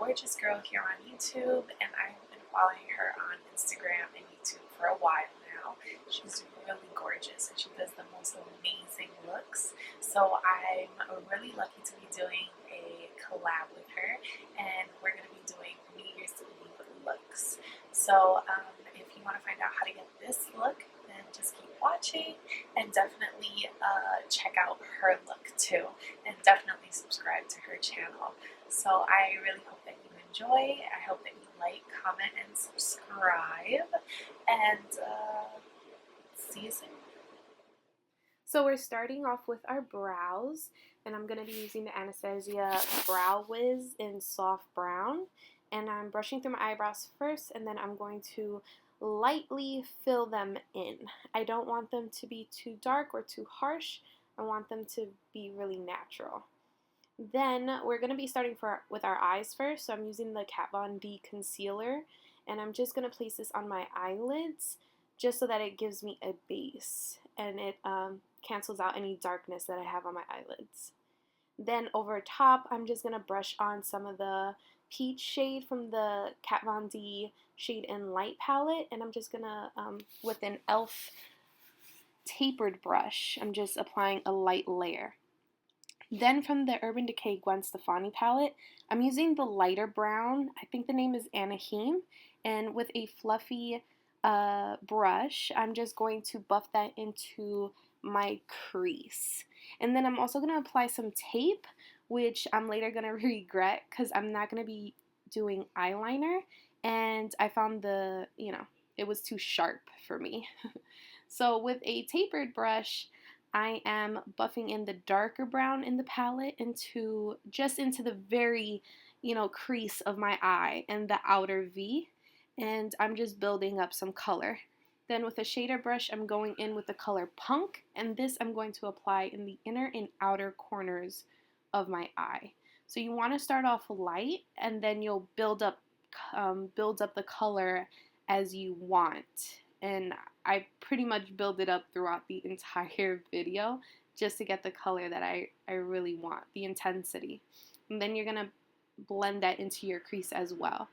gorgeous girl here on YouTube, and I've been following her on Instagram and YouTube for a while now. She's really gorgeous and she does the most amazing looks. So I'm really lucky to be doing a collab with her, and we're going to be doing New Year's Eve looks. So if you want to find out how to get this look, then just keep watching and definitely check out her look too, and definitely subscribe to her channel. So I really hope that you enjoy. I hope that you like, comment, and subscribe. And see you soon. So we're starting off with our brows, and I'm going to be using the Anastasia Brow Wiz in soft brown. And I'm brushing through my eyebrows first, and then I'm going to lightly fill them in. I don't want them to be too dark or too harsh. I want them to be really natural. Then we're going to be starting with our eyes first. So I'm using the Kat Von D concealer, and I'm just going to place this on my eyelids just so that it gives me a base, and it cancels out any darkness that I have on my eyelids. Then over top, I'm just going to brush on some of the peach shade from the Kat Von D Shade and Light palette, and I'm just going to, with an e.l.f. tapered brush, I'm just applying a light layer. Then from the Urban Decay Gwen Stefani palette, I'm using the lighter brown. I think the name is Anaheim. And with a fluffy brush, I'm just going to buff that into my crease. And then I'm also going to apply some tape, which I'm later going to regret because I'm not going to be doing eyeliner. And I found it was too sharp for me. So with a tapered brush, I am buffing in the darker brown in the palette into the very, crease of my eye and the outer V, and I'm just building up some color. Then with a shader brush, I'm going in with the color Punk, and this I'm going to apply in the inner and outer corners of my eye. So you want to start off light, and then you'll build up the color as you want. And I pretty much build it up throughout the entire video just to get the color that I really want, the intensity. And then you're going to blend that into your crease as well.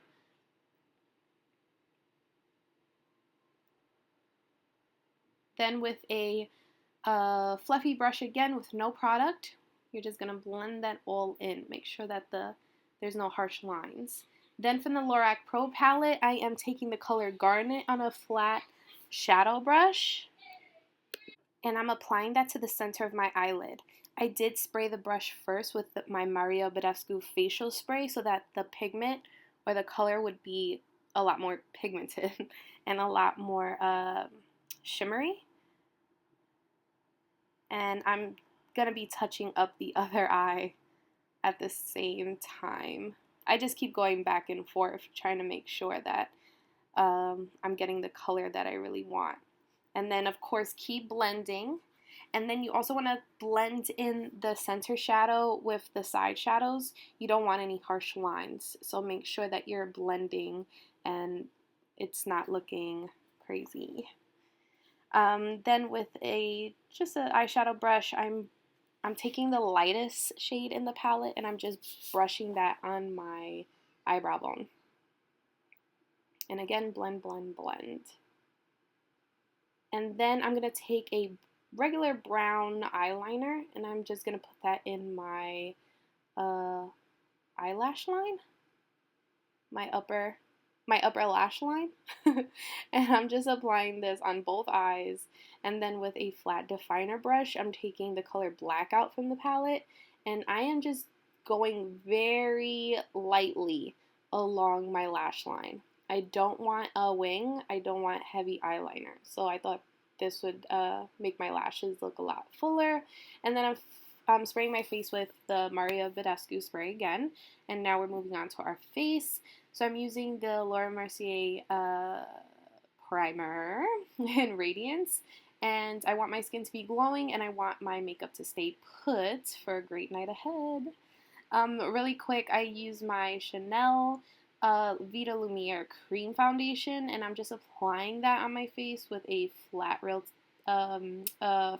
Then with a fluffy brush again with no product, you're just going to blend that all in. Make sure that there's no harsh lines. Then from the Lorac Pro palette, I am taking the color Garnet on a flat shadow brush, and I'm applying that to the center of my eyelid. I did spray the brush first with my Mario Badescu facial spray so that the pigment or the color would be a lot more pigmented and a lot more shimmery. And I'm going to be touching up the other eye at the same time. I just keep going back and forth trying to make sure that I'm getting the color that I really want. And then, of course, keep blending. And then you also want to blend in the center shadow with the side shadows. You don't want any harsh lines. So make sure that you're blending and it's not looking crazy. Then with just an eyeshadow brush, I'm taking the lightest shade in the palette and I'm just brushing that on my eyebrow bone. And again, blend, blend, blend. And then I'm going to take a regular brown eyeliner and I'm just going to put that in my eyelash line, my upper lash line. And I'm just applying this on both eyes. And then with a flat definer brush, I'm taking the color Blackout from the palette and I am just going very lightly along my lash line. I don't want a wing. I don't want heavy eyeliner. So I thought this would make my lashes look a lot fuller. And then I'm spraying my face with the Mario Badescu spray again. And now we're moving on to our face. So I'm using the Laura Mercier primer in Radiance. And I want my skin to be glowing and I want my makeup to stay put for a great night ahead. Really quick, I use my Chanel Vita Lumiere cream foundation and I'm just applying that on my face with a flat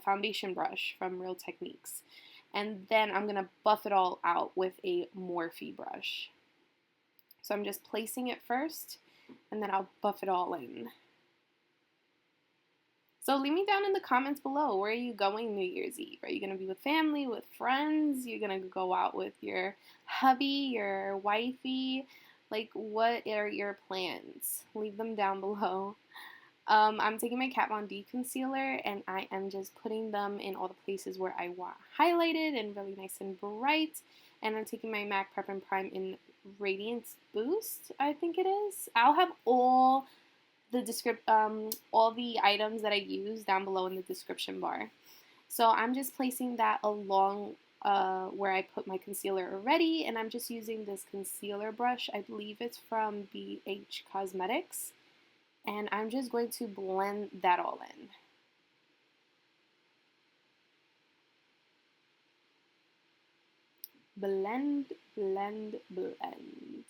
foundation brush from Real Techniques. And then I'm going to buff it all out with a Morphe brush. So I'm just placing it first, and then I'll buff it all in. So leave me down in the comments below. Where are you going New Year's Eve? Are you going to be with family, with friends? You're going to go out with your hubby, your wifey? Like, what are your plans? Leave them down below. I'm taking my Kat Von D concealer, and I am just putting them in all the places where I want highlighted and really nice and bright. And I'm taking my MAC Prep and Prime in Radiance Boost, I think it is. I'll have all the items that I use down below in the description bar. So I'm just placing that along where I put my concealer already, and I'm just using this concealer brush. I believe it's from BH Cosmetics, and I'm just going to blend that all in. Blend, blend, blend.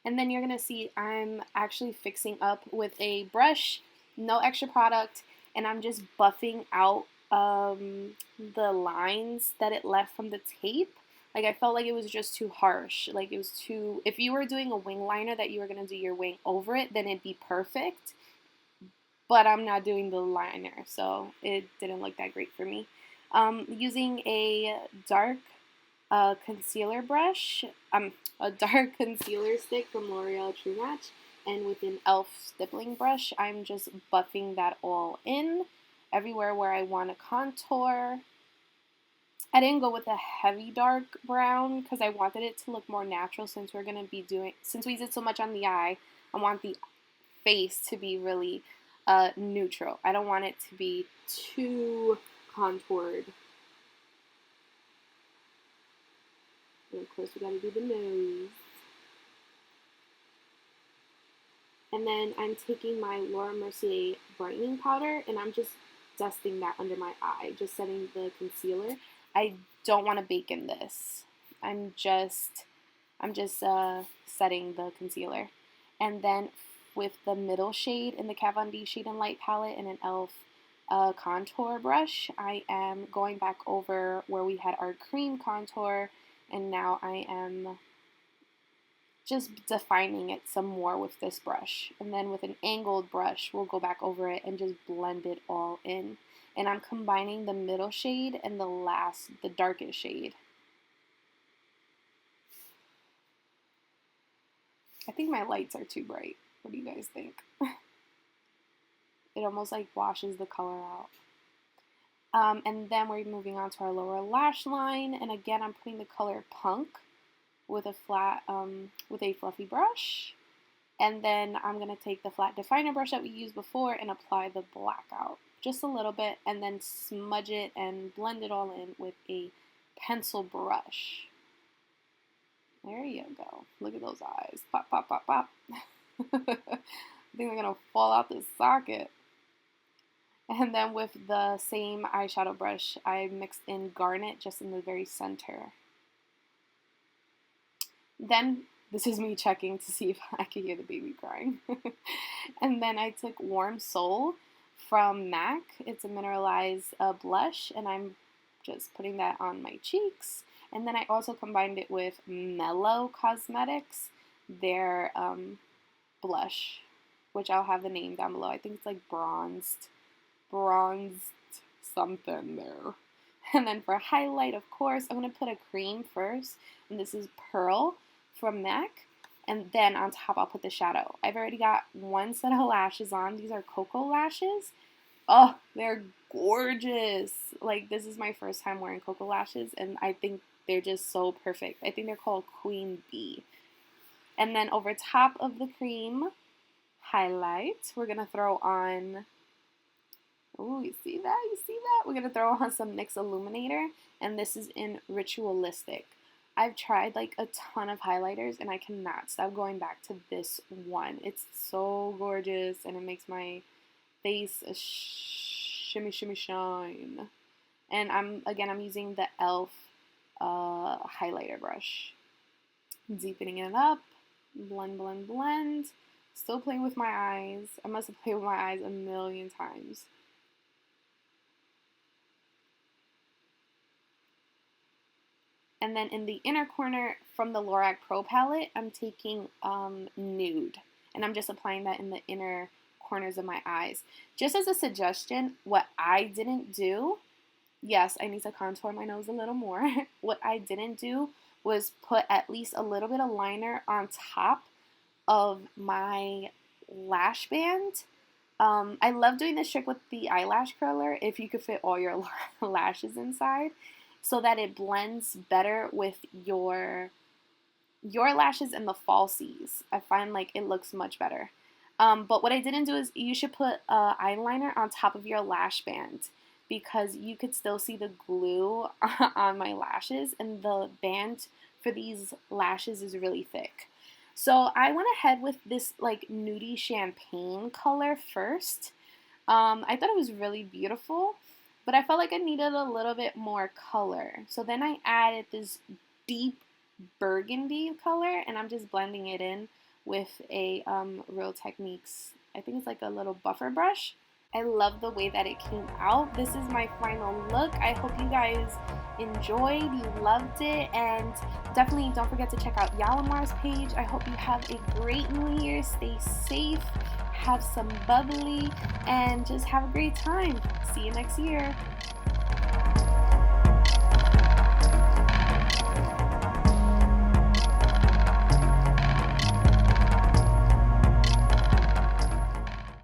And then you're going to see I'm actually fixing up with a brush, no extra product, and I'm just buffing out the lines that it left from the tape. Like, I felt like it was just too harsh. Like, it was too, if you were doing a wing liner that you were going to do your wing over it, then it'd be perfect. But I'm not doing the liner, so it didn't look that great for me. Using a dark concealer brush, a dark concealer stick from L'Oreal True Match, and with an e.l.f. stippling brush, I'm just buffing that all in everywhere where I want to contour. I didn't go with a heavy dark brown because I wanted it to look more natural since since we did so much on the eye. I want the face to be really neutral. I don't want it to be too contoured. And of course, we gotta do the nose. And then I'm taking my Laura Mercier brightening powder, and I'm just dusting that under my eye, just setting the concealer. I don't want to bake in this. I'm just setting the concealer. And then with the middle shade in the Kat Von D Shade and Light palette and an e.l.f. Contour brush, I am going back over where we had our cream contour, and now I am just defining it some more with this brush. And then with an angled brush, we'll go back over it and just blend it all in. And I'm combining the middle shade and the darkest shade. I think my lights are too bright. What do you guys think? It almost like washes the color out. And then we're moving on to our lower lash line. And again, I'm putting the color Punk with a fluffy brush. And then I'm going to take the flat definer brush that we used before and apply the black out just a little bit, and then smudge it and blend it all in with a pencil brush. There you go. Look at those eyes. Pop, pop, pop, pop. I think they're going to fall out the socket. And then with the same eyeshadow brush, I mixed in Garnet just in the very center. Then, this is me checking to see if I can hear the baby crying. And then I took Warm Soul from MAC. It's a mineralized blush, and I'm just putting that on my cheeks. And then I also combined it with Mellow Cosmetics, their blush, which I'll have the name down below. I think it's like bronzed something there. And then for highlight, of course, I'm going to put a cream first, and this is Pearl from MAC, and then on top I'll put the shadow. I've already got one set of lashes on. These are Cocoa lashes. Oh, they're gorgeous. Like, this is my first time wearing Cocoa lashes, and I think they're just so perfect. I think they're called Queen Bee. And then over top of the cream highlight, we're going to throw on, ooh, you see that? You see that? We're going to throw on some NYX Illuminator, and this is in Ritualistic. I've tried like a ton of highlighters, and I cannot stop going back to this one. It's so gorgeous, and it makes my face a shimmy, shimmy, shine. And I'm using the e.l.f. Highlighter brush. Deepening it up. Blend, blend, blend. Still playing with my eyes. I must have played with my eyes a million times. And then in the inner corner from the Lorac Pro palette, I'm taking Nude. And I'm just applying that in the inner corners of my eyes. Just as a suggestion, what I didn't do, yes, I need to contour my nose a little more. What I didn't do was put at least a little bit of liner on top of my lash band. I love doing this trick with the eyelash curler if you could fit all your lashes inside, so that it blends better with your lashes and the falsies. I find like it looks much better. But what I didn't do is you should put eyeliner on top of your lash band, because you could still see the glue on my lashes, and the band for these lashes is really thick. So I went ahead with this like nudie champagne color first. I thought it was really beautiful, but I felt like I needed a little bit more color. So then I added this deep burgundy color, and I'm just blending it in with a Real Techniques, I think it's like a little buffer brush. I love the way that it came out. This is my final look. I hope you guys enjoyed, you loved it, and definitely don't forget to check out Yalimar's page. I hope you have a great new year. Stay safe, have some bubbly, and just have a great time. See you next year.